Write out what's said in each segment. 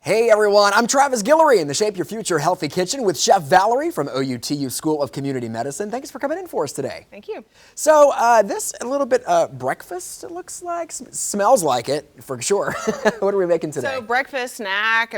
Hey everyone, I'm Travis Guillory in the Shape Your Future Healthy Kitchen with Chef Valerie from OUTU School of Community Medicine. Thanks for coming in for us today. Thank you. So this a little bit breakfast, it looks like. Smells like it, for sure. What are we making today? So breakfast, snack,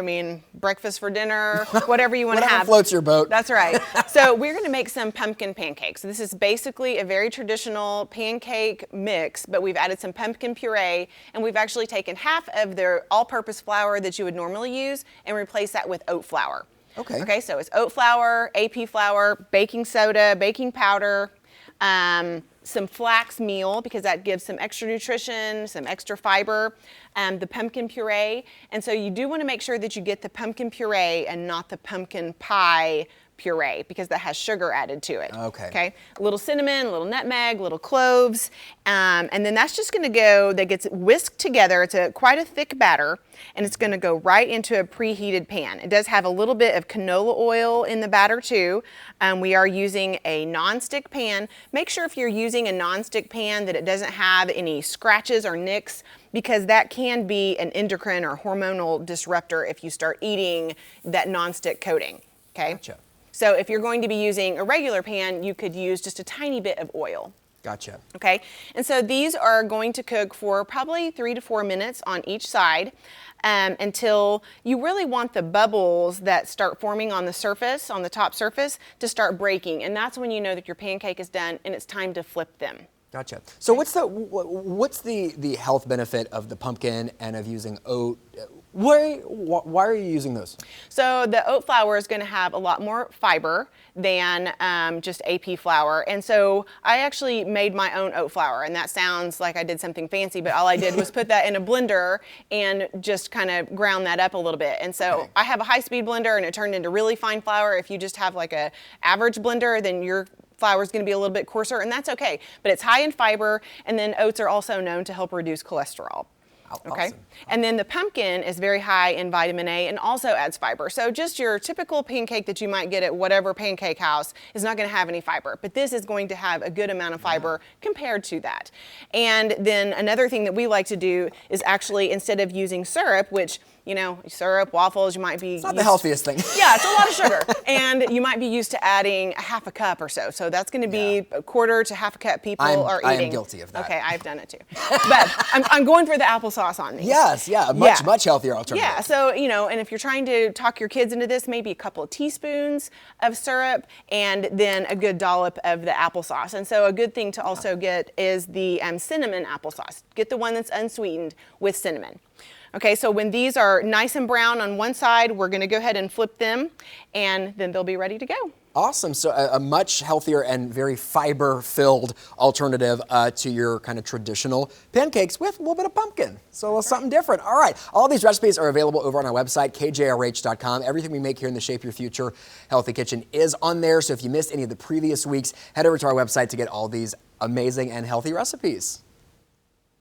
breakfast for dinner, whatever you want to Whatever have. floats your boat. That's right. So we're going to make some pumpkin pancakes. This is basically a very traditional pancake mix, but we've added some pumpkin puree, and we've actually taken half of the all-purpose flour that you would normally use and replace that with oat flour. Okay, so it's oat flour, AP flour, baking soda, baking powder, some flax meal because that gives some extra nutrition, some extra fiber, the pumpkin puree. And so you do want to make sure that you get the pumpkin puree and not the pumpkin pie puree because that has sugar added to it. Okay. A little cinnamon, a little nutmeg, a little cloves, and then that's just going to go, that gets whisked together. It's quite a thick batter, and it's going to go right into a preheated pan. It does have a little bit of canola oil in the batter too. We are using a nonstick pan. Make sure if you're using a nonstick pan that it doesn't have any scratches or nicks, because that can be an endocrine or hormonal disruptor if you start eating that nonstick coating. Okay. Gotcha. So if you're going to be using a regular pan, you could use just a tiny bit of oil. Gotcha. Okay, and so these are going to cook for probably 3 to 4 minutes on each side until you really want the bubbles that start forming on the surface, on the top surface, to start breaking. And that's when you know that your pancake is done and it's time to flip them. Gotcha. So what's the health benefit of the pumpkin and of using oat? Why are you using those? So the oat flour is going to have a lot more fiber than just AP flour. And so I actually made my own oat flour, and that sounds like I did something fancy, but all I did was put that in a blender and just kind of ground that up a little bit. And so I have a high-speed blender, and it turned into really fine flour. If you just have like a average blender, then your flour is going to be a little bit coarser, and that's okay. But it's high in fiber, and then oats are also known to help reduce cholesterol. Okay, awesome. And then the pumpkin is very high in vitamin A and also adds fiber. So just your typical pancake that you might get at whatever pancake house is not going to have any fiber, but this is going to have a good amount of fiber compared to that. And then another thing that we like to do is actually, instead of using syrup, which, you know, syrup, waffles, you might be It's not the healthiest thing. Yeah, it's a lot of sugar. And you might be used to adding a half a cup or so. So that's going to be a quarter to half a cup people are eating. I am guilty of that. Okay, I've done it too. But I'm going for the applesauce on these. Yes, much healthier alternative. Yeah, so, you know, and if you're trying to talk your kids into this, maybe a couple of teaspoons of syrup and then a good dollop of the applesauce. And so a good thing to also get is the cinnamon applesauce. Get the one that's unsweetened with cinnamon. Okay, so when these are nice and brown on one side, we're going to go ahead and flip them, and then they'll be ready to go. Awesome. So a much healthier and very fiber-filled alternative to your kind of traditional pancakes with a little bit of pumpkin. So something different. All right. All these recipes are available over on our website, kjrh.com. Everything we make here in the Shape Your Future Healthy Kitchen is on there. So if you missed any of the previous weeks, head over to our website to get all these amazing and healthy recipes.